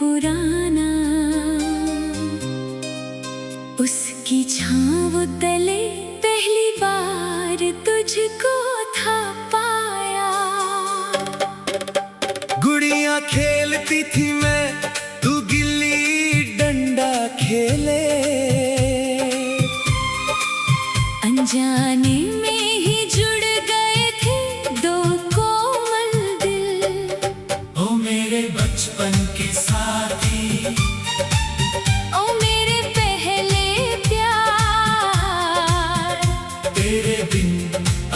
पुराना, उसकी छाँव तले पहली बार तुझको था पाया। गुड़िया खेलती थी मैं, तू गिल्ली डंडा खेले, अनजाने में ही जुड़ गए थे दो कोमल दिल। ओ मेरे बचपन के साथी, ओ मेरे पहले प्यार, तेरे बिन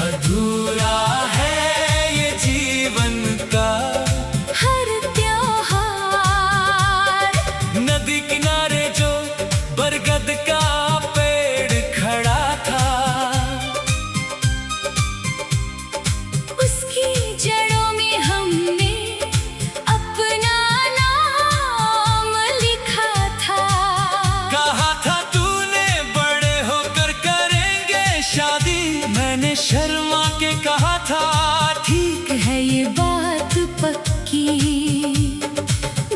अधूरा है ये जीवन का हर त्योहार। नदी किनारे जो बरगद का पेड़ खड़ा था, उसकी जड़ों में हमने अपना नाम लिखा था। कहा था तूने बड़े होकर करेंगे शादी, मैंने शर्मा के कहा था ठीक। है ये बात पक्की,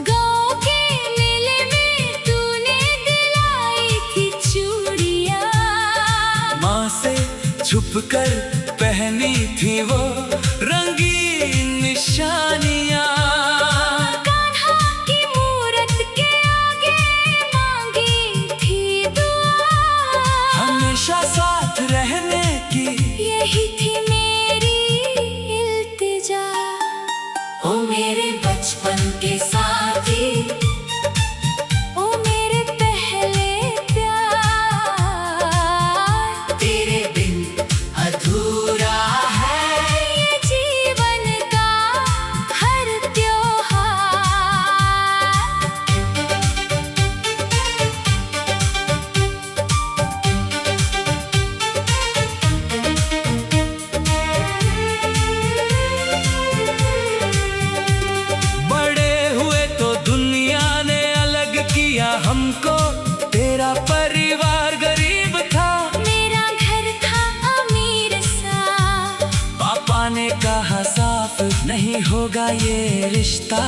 गाँव के मेले में तूने दिलाई थी चूड़ियाँ। माँ से छुपकर पहनी थी वो रंगीन निशानियाँ, कान्हा की मूरत के आगे मांगी थी दुआ। हमेशा साथ रहने की यही थी मेरी इल्तिजा। ओ मेरे बचपन के साथी, ओ मेरे पहले प्यार, तेरे बिन अधूरा है ये जीवन का हर त्योहार। बड़े हुए तो दुनिया ने अलग किया हमको, तेरा परिवार गरीब था, मेरा घर था अमीर सा। पापा ने कहा साफ नहीं होगा ये रिश्ता,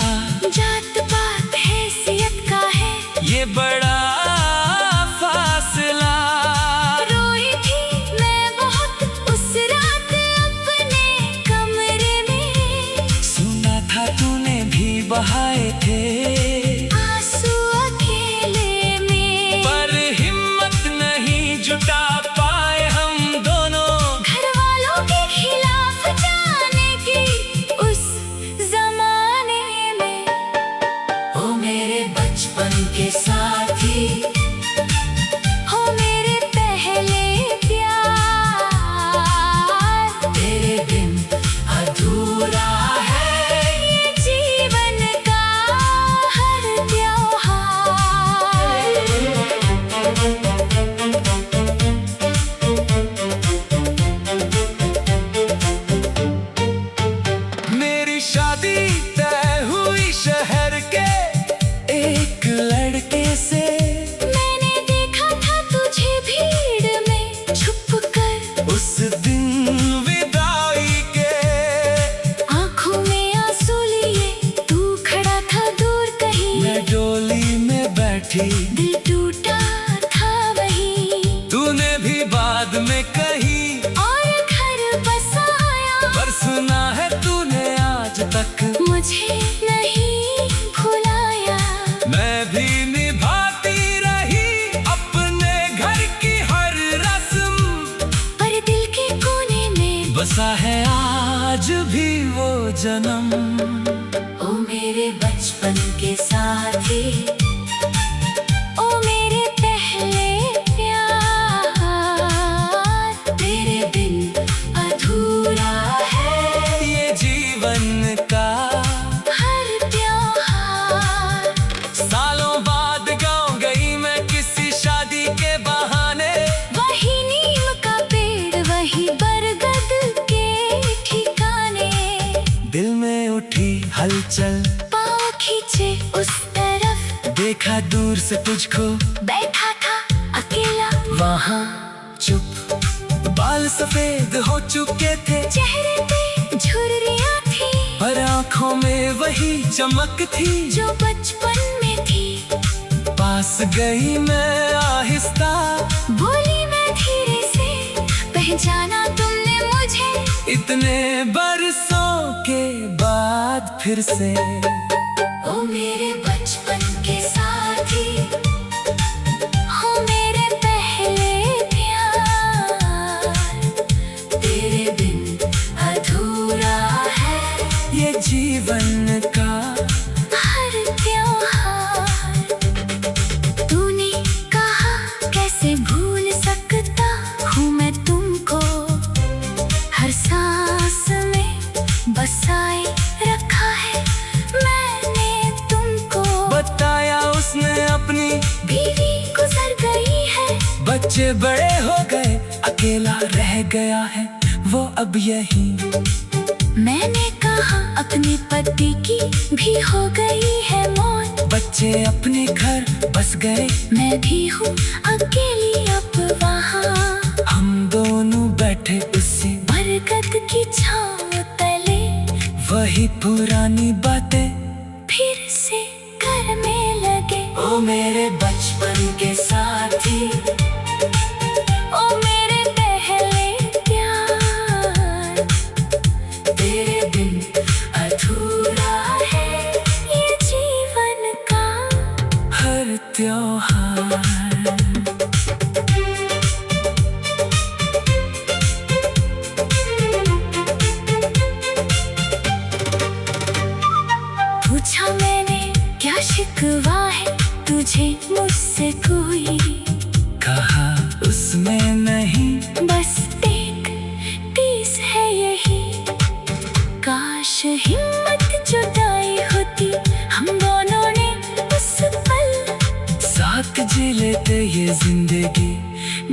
जात पात हैसियत का है ये बड़ा फासला। रोई थी मैं बहुत उस रात अपने कमरे में, सुना था तूने भी बहाए थे, आंसू अकेले में। पर हिम्मत नहीं जुटा पाए हम दोनों, घर वालों के खिलाफ जाने की उस जमाने में। ओ मेरे बचपन के साथी, हो मेरे पहले प्यार, तेरे बिन अधूरा है ये जीवन का हर त्योहार। मेरी शादी तय हुई शहर के एक लड़के से, मैंने देखा था तुझे भीड़ में छुपकर, उस दिन विदाई के आंखों में आंसू लिए तू खड़ा था दूर कहीं। मैं डोली में बैठी, दिल टूटा था वहीं, तूने भी बाद में कही, और घर बसाया। पर सुना है तूने आज तक मुझे नहीं भुलाया, मैं भी निभाती रही अपने घर की हर रस्म, पर दिल के कोने में बसा है आज भी वो जन्म। ओ मेरे बचपन के साथी, ओ मेरे पहले प्यार, तेरे बिन अधूरा है ये जीवन का हर त्योहार। सालों बाद गाँव गई मैं किसी शादी के बहाने, वही नीम का पेड़, वही बरगद के ठिकाने, दिल में उठी हलचल, पाँव खींचे उस तरफ, देखा दूर से तुझको बैठा था अकेला वहाँ चुप, बाल सफेद हो चुके थे, चेहरे पे झुर्रियाँ थी, पर आंखों में वही चमक थी जो बचपन में पास गई मैं आहिस्ता, बोली मैं धीरे से, पहचाना तुमने मुझे। इतने बरसों के बाद फिर से। ओ मेरे बचपन के साथी, हो मेरे पहले प्यार, तेरे बिन अधूरा है ये जीवन का हर त्योहार। तूने कहा कैसे भूल सकता हूँ मैं तुमको, हर सांस में बसाए रखा है मैंने तुमको। बताया उसने अपनी बीवी गुजर गई है, बच्चे बड़े हो गए, अकेला रह गया है वो अब यहीं। मैंने कहा अपने पति की भी हो गई है मौत, बच्चे अपने घर बस गए, मैं भी हूँ अकेली अब वहाँ। हम दोनों बैठे उसी बरगद की छाँव तले, वही पुरानी बातें फिर से करने लगे। ओ मेरे बचपन के साथी, ओ मेरे पहले प्यार, तेरे बिन अधूरा है ये जीवन का हर त्योहार। पूछा मैंने क्या शिकवा है तुझे मुझसे कोई, कहा उसमें नहीं, बस एक टीस है यही। काश हिम्मत जुदाई होती हम दोनों ने उस पल, साथ जी लेते ये जिंदगी,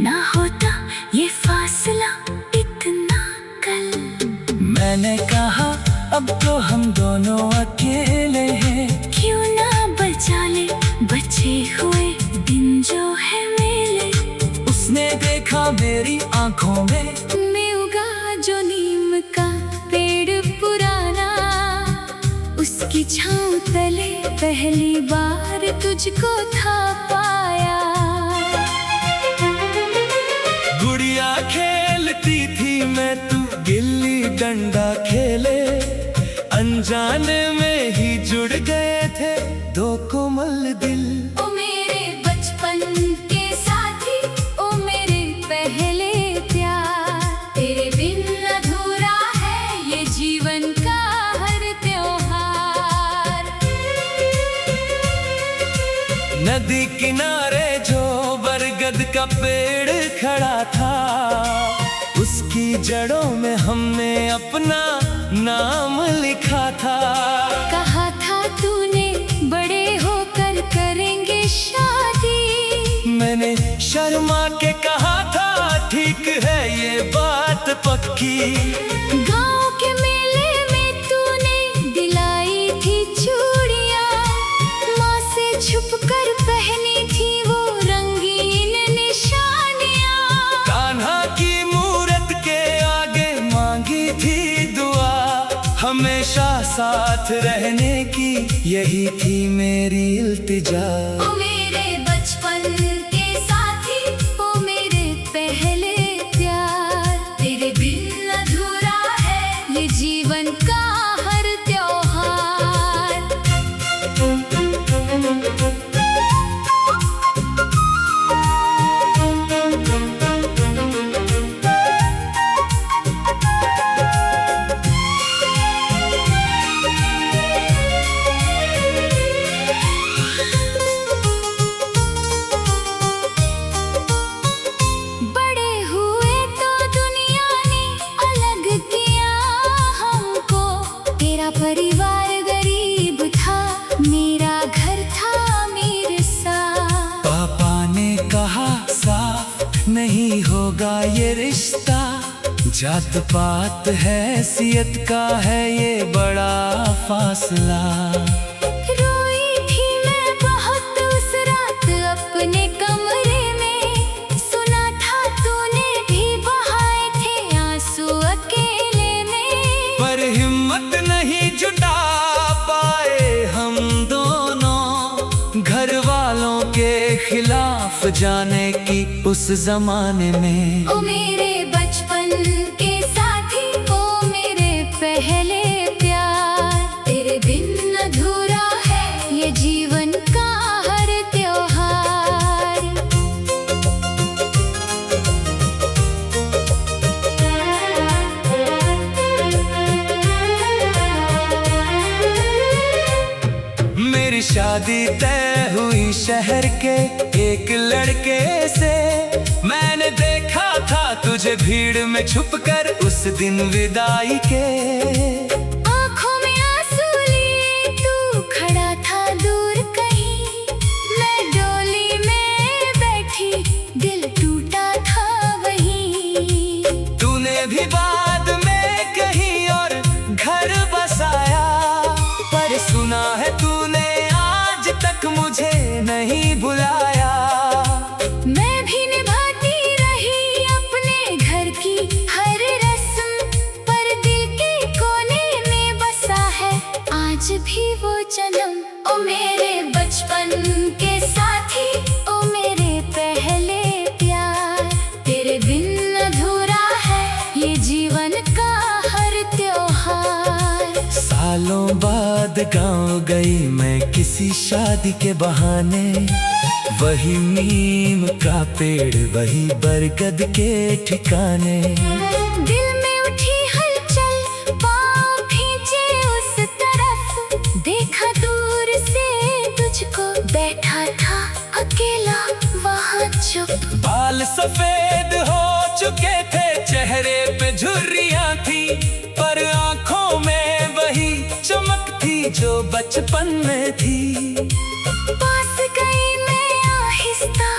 ना होता ये फासला इतना कल। मैंने कहा अब तो हम दोनों अकेले हैं, क्यों ना बचा ले बचे हुए दिन जो है मेले। उसने देखा मेरी आंखों में उगा जो नीम का पेड़ पुराना, उसकी छाँव तले पहली बार तुझको था पाया। गुड़िया खेलती थी मैं तू गिल्ली डंडा खेले, अनजाने में ही जुड़ गए थे दो कोमल दिल। ओ मेरे बचपन के साथी, ओ मेरे पहले प्यार, तेरे बिन अधूरा है ये जीवन का हर त्योहार। नदी किनारे जो बरगद का पेड़ खड़ा था, उसकी जड़ों में हमने अपना नाम लिखा था। कहा था तूने बड़े होकर करेंगे शादी, मैंने शर्मा के कहा था ठीक है ये बात पक्की। गाँव के मेले में तूने दिलाई थी चूड़ियाँ, माँ से छुपकर पहनी थी वो रंगीन निशानियाँ। कान्हा की मूरत के आगे मांगी थी दुआ, हमेशा साथ रहने की यही थी मेरी इल्तिजा। ओ मेरे बचपन के साथी, ओ मेरे पहले प्यार, तेरे बिन अधूरा है ये जीवन का हर त्योहार। बड़े हुए तो दुनिया ने अलग किया हमको, तेरा परिवार गरीब था, मेरा घर था मेरे साथ। पापा ने कहा साफ नहीं होगा ये रिश्ता, जात पात हैसियत का है ये बड़ा फासला। रोई थी मैं बहुत उस रात अपने कमरे में, सुना था तूने भी बहाए थे आंसू अकेले में। पर हिम्मत नहीं जुटा पाए हम दोनों, घर वालों के जाने की उस जमाने में। ओ मेरे बचपन के साथी, ओ मेरे पहले प्यार, तेरे बिन अधूरा है ये जीवन का हर त्योहार। मेरी शादी तय हुई शहर के एक लड़के से। मैंने देखा था तुझे भीड़ में छुपकर उस दिन विदाई के। आँखों में आंसू लिए तू खड़ा था दूर कहीं, मैं डोली में बैठी दिल टूटा था वहीं। तूने भी बाद में कहीं और घर बसाया, पर सुना है तूने आज तक मुझे नहीं बुलाया। मैं भी निभाती रही अपने घर की हर रस्म, पर दिल के कोने में बसा है आज भी वो जन्म। ओ मेरे बचपन के साथी, ओ मेरे पहले प्यार, तेरे बिन अधूरा है ये जीवन का हर त्योहार। सालों बाद गांव गई मैं किसी शादी के बहाने। वही नीम का पेड़, वही बरगद के ठिकाने। दिल में उठी हलचल, पाँव खींचे उस तरफ, देखा दूर से तुझको बैठा था अकेला वहाँ चुप। बाल सफेद हो चुके थे, चेहरे पे झुर्रियाँ थी, पर आंखों में वही चमक थी जो बचपन में थी। पास गई मैं आहिस्ता,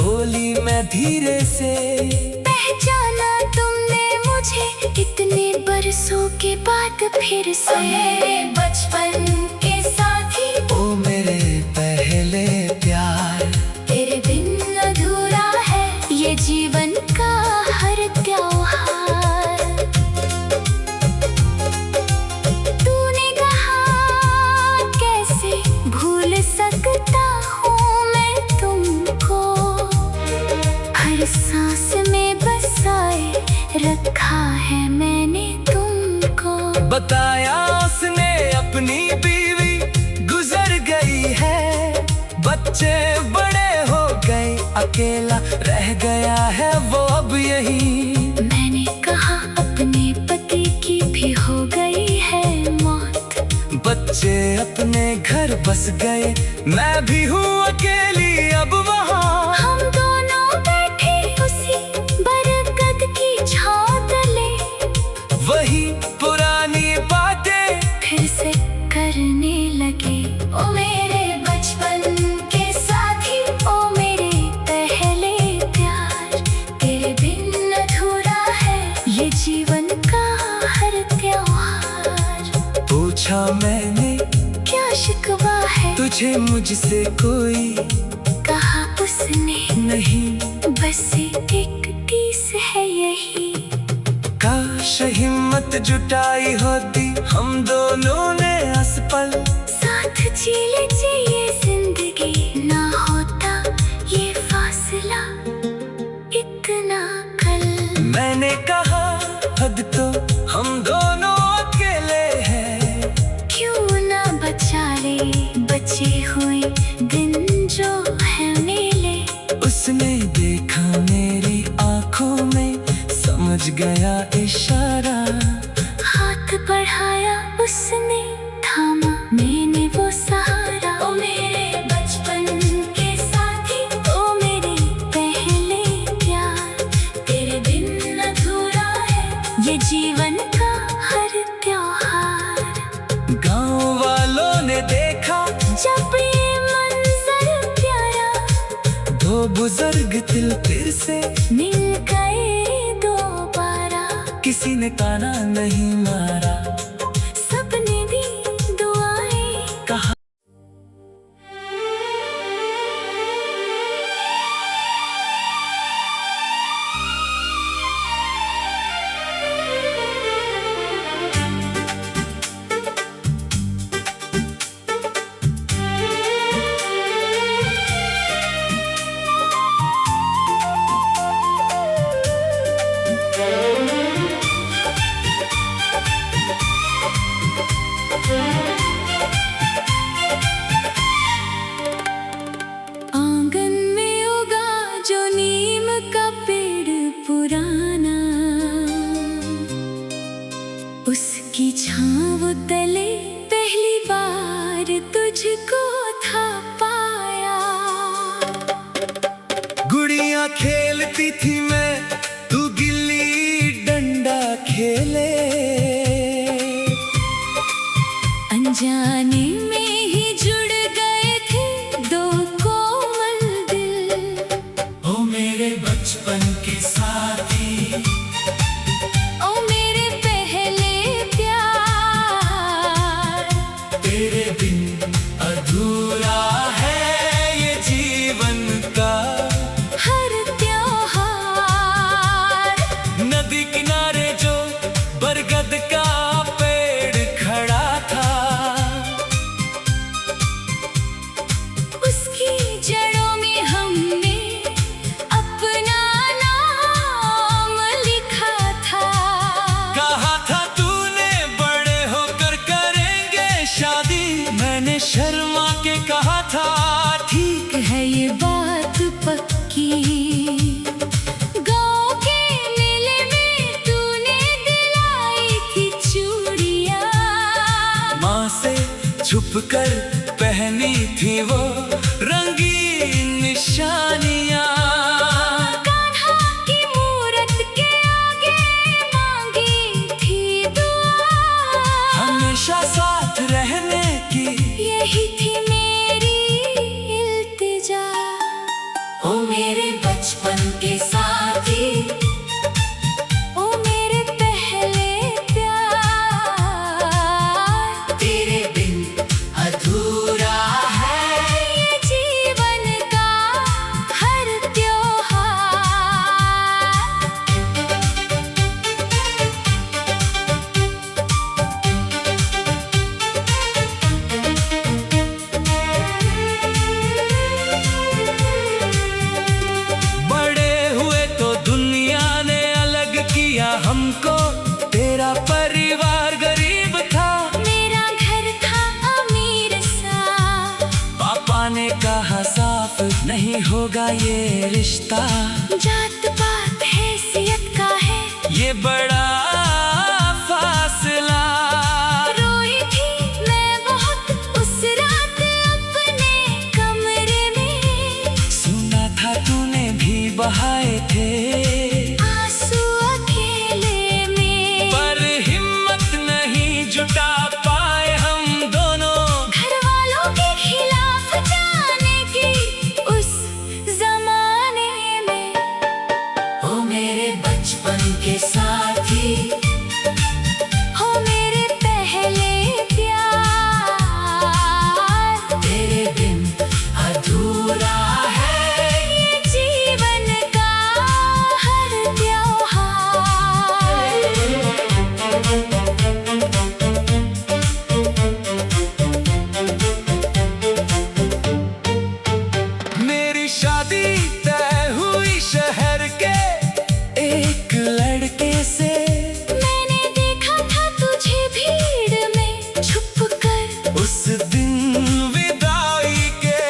गोली में धीरे से, पहचाना तुमने मुझे इतने बरसों के बाद फिर से। मेरे बचपन के साथी, ओ मेरे पहले प्यार, तेरे बिन अधूरा है ये जीवन का हर त्योहार। तूने कहा कैसे भूल सकता हूँ मैं तुमको, हर सांस में बसाए रखा है मैंने तुमको। बताया उसने अपनी बीवी गुजर गई है, बच्चे बड़े हो गए, अकेला रह गया है वो अब यही। मैंने कहा अपने पति की भी हो गई है मौत, बच्चे अपने घर बस गए, मैं भी हूँ अकेली अब वहाँ। हम दोनों बैठे उसी बरगद की छाँव तले, वही पुरानी बातें फिर से करने लगे। ओ मेरे बचपन के साथी, ओ मेरे पहले प्यार, तेरे बिन अधूरा है ये जीवन का हर त्योहार। पूछा मैंने क्या शिकवा है तुझे मुझसे कोई, कहा उसने नहीं बस एक टीस है यही। काश हिम्मत जुटाई होती हम दोनों ने इस पल, साथ जी लेते ये जिंदगी, ना होता ये फासला इतना कल। मैंने कहा हद तो हम दोनों अकेले हैं, क्यों ना बचा ले बचे हुए दिन जो है मेले। उसने देखा मेरी आंखों में, समझ गया इशारा, हाथ बढ़ाया उसने, थामा मैंने वो सहारा। ओ मेरे बचपन के साथी, ओ मेरे पहले प्यार, तेरे बिन अधूरा है ये जीवन का हर त्योहार। गांव वालों ने देखा जब ये मंजर प्यारा, दो बुजुर्ग दिल फिर से मिल गए दोबारा। किसी ने ताना नहीं मारा, सबने दी दुआएं, कहा खेलती थी मैं, तू गिल्ली डंडा खेले। अनजाने में ही जुड़ गए थे दो कोमल दिल। ओ मेरे बचपन के साथी, ओ मेरे पहले प्यार, तेरे बिन अधूरा है ये जीवन का हर त्योहार। नदी किनारे जो बरगद का पेड़ खड़ा था, उसकी जड़ों में हमने अपना नाम लिखा था। कहा था तूने बड़े होकर करेंगे शादी, मैंने शर्मा के कहा था ठीक। है ये बात पक्की, गाँव के मेले में तूने दिलाई थी चूड़ियाँ। माँ से छुपकर पहनी थी वो रंगीन निशानियाँ। कान्हा की मूरत के आगे मांगी थी दुआ, हमेशा साथ रहने की यही थी मेरी इल्तिजा। ओ मेरे बचपन के साथी, ओ मेरे पहले प्यार, तेरे बिन अधूरा है ये जीवन का हर त्योहार। बड़े हुए तो दुनिया ने अलग किया हमको, तेरा परिवार गरीब था, मेरा घर था अमीर सा। पापा ने कहा साफ नहीं होगा ये रिश्ता, जात पात हैसियत का है ये बड़ा फासला। रोई थी मैं बहुत उस रात अपने कमरे में, सुना था तूने भी बहाए थे, आंसू अकेले में। पर हिम्मत नहीं जुटा पाए हम दोनों, घर वालों के खिलाफ जाने की उस जमाने में। ओ मेरे बचपन के साथी, हो मेरे पहले प्यार, तेरे बिन अधूरा है ये जीवन का हर त्योहार। मेरी शादी तय हुई शहर के एक लड़के से, मैंने देखा था तुझे भीड़ में छुपकर, उस दिन विदाई के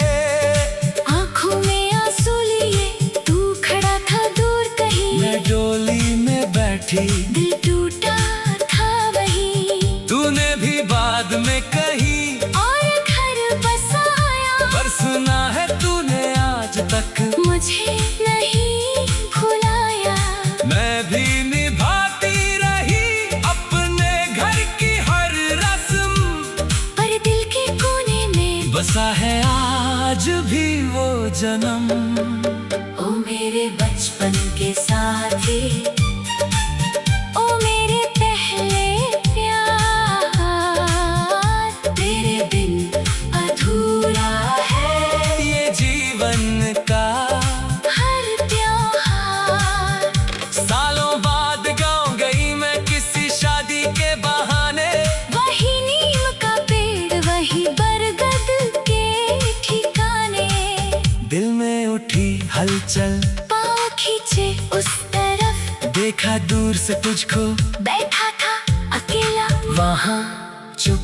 आंखों में आंसू लिए तू खड़ा था दूर कहीं। मैं डोली में बैठी, दिल टूटा था वहीं, तूने भी बाद में कही, और घर बसाया। पर सुना है तूने आज तक मुझे नहीं भुलाया, मैं भी निभाती रही अपने घर की हर रस्म, पर दिल के कोने में बसा है आज भी वो जन्म। ओ मेरे बचपन के साथी, ओ मेरे पहले प्यार, तेरे बिन अधूरा है ये जीवन का हर त्योहार। सालों बाद गाँव गई मैं किसी शादी के बहाने, वही नीम का पेड़, वही बरगद के ठिकाने, दिल में उठी हलचल, पाँव खींचे उस तरफ, देखा दूर से तुझको बैठा था अकेला वहाँ चुप,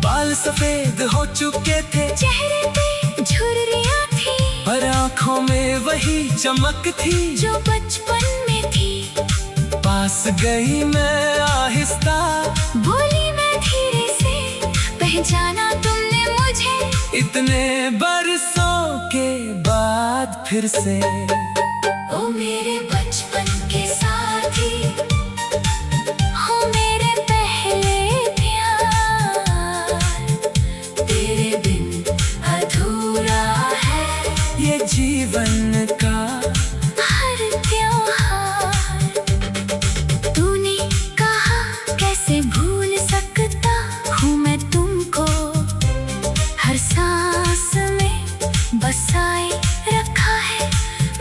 बाल सफेद हो चुके थे, चेहरे पे झुर्रियाँ थी, पर आंखों में वही चमक थी जो बचपन में थी। पास गई मैं आहिस्ता, बोली मैं धीरे से, पहचाना तुमने मुझे इतने बरसों के बाद फिर से। ओ ओ मेरे बचपन के साथी, हो मेरे पहले प्यार, तेरे बिन अधूरा है ये जीवन का हर त्योहार। तूने कहा कैसे भूल सकता हूँ मैं तुमको, हर सांस में बसाए रखा है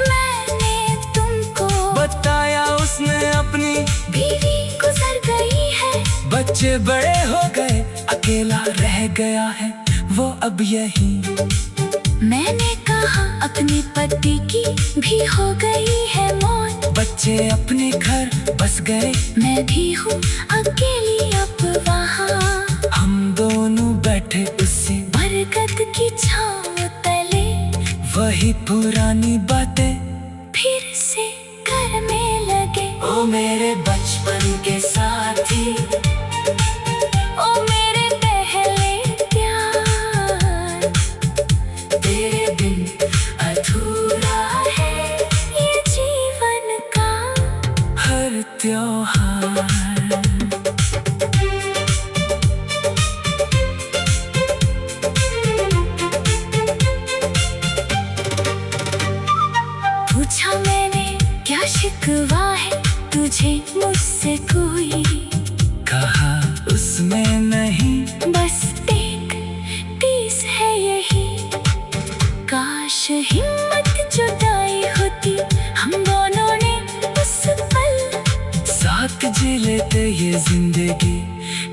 मैंने तुमको। बताया उसने अपनी बीवी गुजर गई है, बच्चे बड़े हो गए, अकेला रह गया है वो अब यहीं। मैंने कहा अपने पति की भी हो गई है मौत, बच्चे अपने घर बस गए, मैं भी हूँ अकेली अब वहाँ। हम दोनों बैठे उसी बरगद की छाँव तले, वही पुरानी बातें फिर से करने लगे। ओ मेरे बचपन के साथी, ओ मेरे पहले प्यार, तेरे बिन अधूरा है ये जीवन का हर त्योहार। पूछा मैंने क्या शिकवा है तुझे मुझसे कोई, कहा उसमें नहीं, बस एक टीस है यही। काश हिम्मत जुटाई होती हम दोनों ने उस पल, साथ जी लेते ये जिंदगी,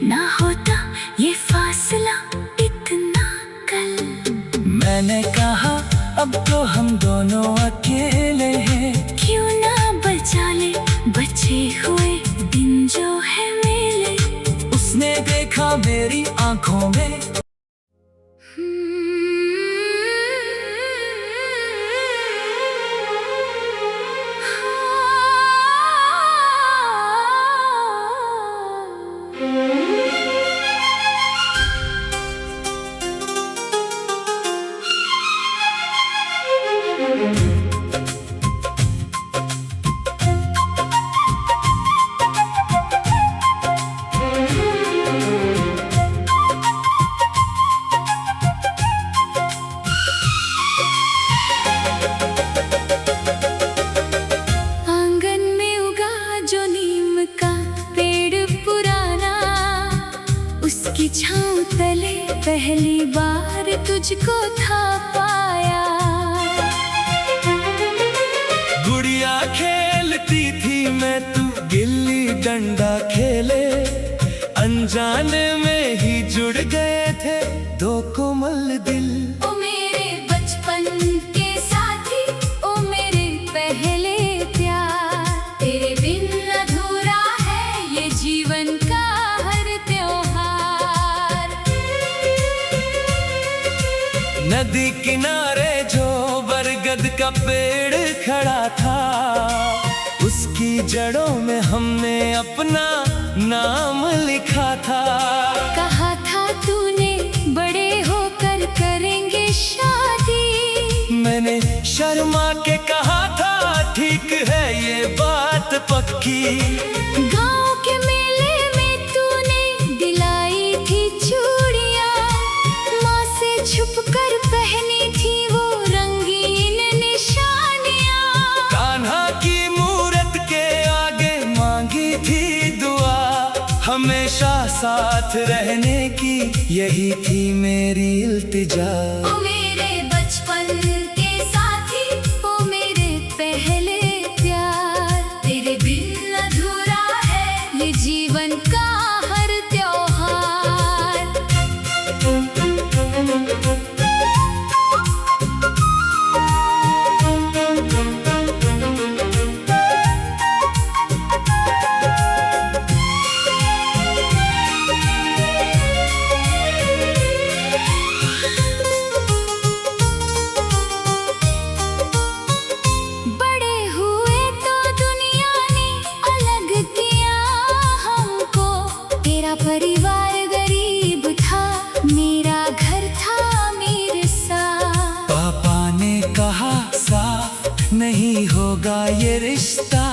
ना होता ये फासला इतना कल। मैंने कहा अब तो हम दोनों अकेले हैं, क्यों ना बचा ले बचे हुए दिन जो है मेरे। उसने देखा मेरी आंखों में आंगन में उगा जो नीम का पेड़ पुराना, उसकी छाँव तले पहली बार तुझको था पाया। गुड़िया खेलती थी मैं तू गिल्ली डंडा खेले, अनजाने में ही जुड़ गए थे दो कोमल दिल। ओ मेरे बचपन के साथी, ओ मेरे पहले प्यार, तेरे बिन अधूरा है ये जीवन का हर त्योहार। नदी किनारे जो बरगद का पेड़ खड़ा था, उसकी जड़ों में हमने अपना नाम लिखा था। कहा था तूने बड़े होकर करेंगे शादी, मैंने शर्मा के कहा था ठीक है ये बात पक्की। गाँव के मेले में तूने दिलाई थी चूड़ियाँ, माँ से छुप कर पहनी थी वो रंगीन निशानियाँ। कान्हा की मूरत के आगे मांगी थी दुआ, हमेशा साथ रहने की यही थी मेरी इल्तिजा। ओ मेरे बचपन के साथी, ओ मेरे पहले प्यार, तेरे बिन अधूरा है ये जीवन का हर त्योहार। होगा ये रिश्ता।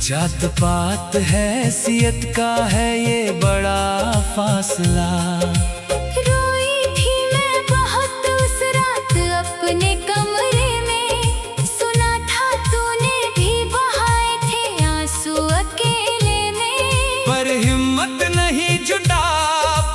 जात पात हैसियत का है ये बड़ा फासला। रोई थी मैं बहुत उस रात अपने कमरे में, सुना था तूने भी बहाए थे आंसू अकेले में। पर हिम्मत नहीं जुटा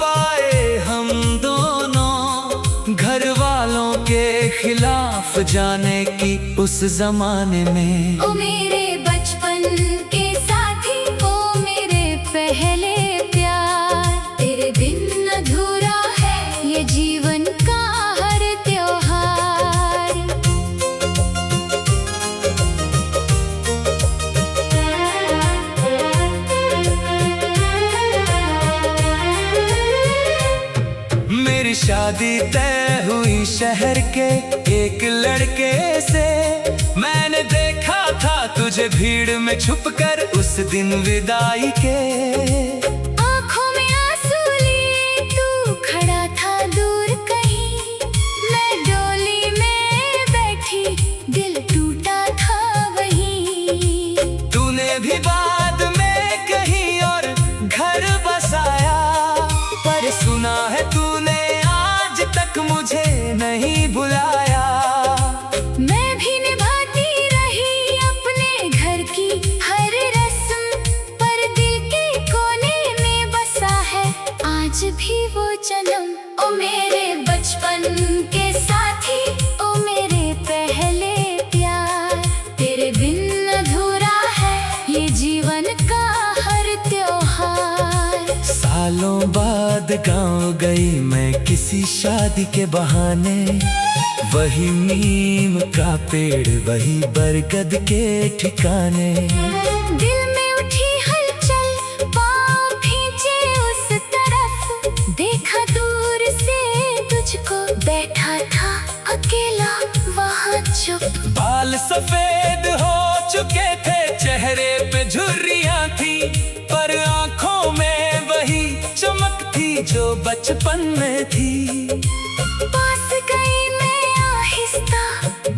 पाए हम दोनों, घर वालों के खिलाफ जाने की उस जमाने में। ओ मेरे बचपन के साथी, ओ मेरे पहले प्यार, तेरे बिन अधूरा है ये जीवन का हर त्योहार। मेरी शादी तय हुई शहर के एक लड़के से। मैंने देखा था तुझे भीड़ में छुपकर उस दिन विदाई के। आँखों में आंसू लिए तू खड़ा था दूर कहीं, मैं डोली में बैठी दिल टूटा था वहीं। तूने भी बाद में कहीं और घर बसाया, पर सुना है तूने आज तक मुझे नहीं बुलाया। मैं भी निभाती रही अपने घर की हर रस्म, पर दिल के कोने में बसा है आज भी वो जन्म। ओ मेरे बचपन के साथी, ओ मेरे पहले प्यार, तेरे बिन अधूरा है ये जीवन का हर त्योहार। सालों बाद गांव गई मैं किसी शादी के बहाने। वही नीम का पेड़, वही बरगद के ठिकाने। दिल में उठी हलचल, पाँव खींचे उस तरफ, देखा दूर से तुझको बैठा था अकेला वहाँ चुप। बाल सफेद हो चुके थे, चेहरे पे झुर्रियाँ थी, पर आंखों में वही चमक थी जो बचपन में थी। पास गई मैं आहिस्ता,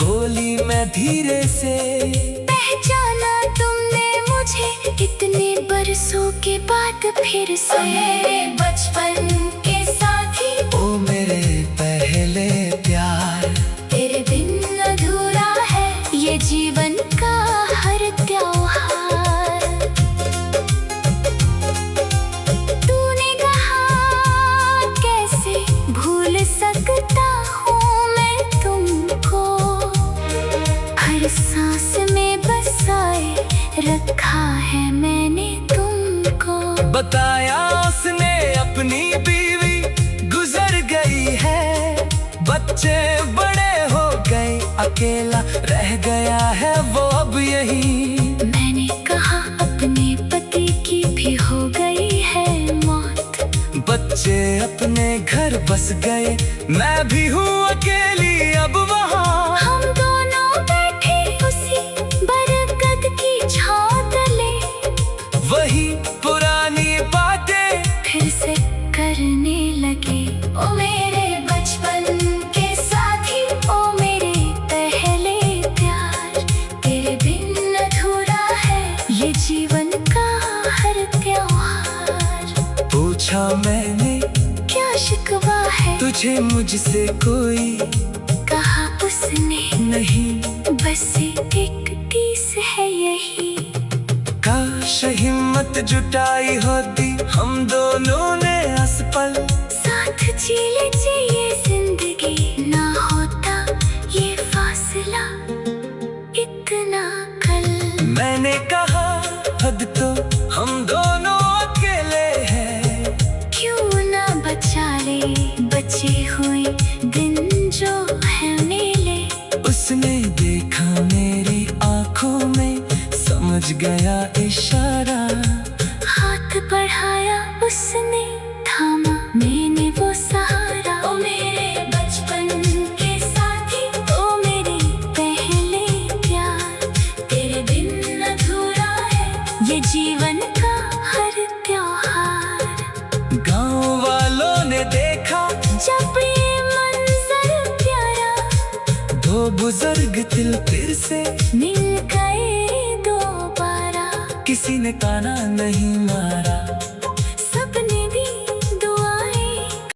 गोली में धीरे से, पहचाना तुमने मुझे इतने बरसों के बाद फिर से। मेरे बचपन के साथी, ओ मेरे पहले प्यार, तेरे बिन अधूरा है ये जीवन का हर त्योहार। तूने कहा कैसे भूल सकता हूँ मैं तुमको, हर सांस में बसाए रखा है मैंने तुमको। बताया उसने अपनी बीवी गुजर गई है, बच्चे बड़े हो गए, अकेला रह गया है वो अब यही। मैंने कहा अपने पति की भी हो गई है मौत, बच्चे अपने घर बस गए, मैं भी हूँ अकेली अब वहाँ। हम दोनों बैठे उसी बरगद की छाँव तले, वही पुरानी बातें फिर से करने लगे। ओ मेरे बचपन के साथी, ओ मेरे पहले प्यार, तेरे बिन अधूरा है ये जीवन का हर त्योहार। पूछा मैंने क्या शिकवा है तुझे मुझसे कोई, कहा उसने नहीं बस एक टीस है यही। काश हिम्मत जुटाई होती हम दोनों ने असपल, साथ जी लेते ये जिंदगी, ना होता ये फासला इतना कल। मैंने कहा हद तो हम दोनों अकेले हैं, क्यों ना बचा ले बचे हुए दिन जो है मेले। उसने देखा मेरी आंखों में, समझ गया इशारा, हाथ बढ़ाया उसने, थामा मैंने वो सहारा। ओ मेरे बचपन के साथी, ओ मेरे पहले प्यार, तेरे बिन अधूरा है ये जीवन का हर त्योहार। गांव वालों ने देखा जब ये मंजर प्यारा, दो बुजुर्ग दिल फिर से मिल गए किसी ने ताना नहीं मारा।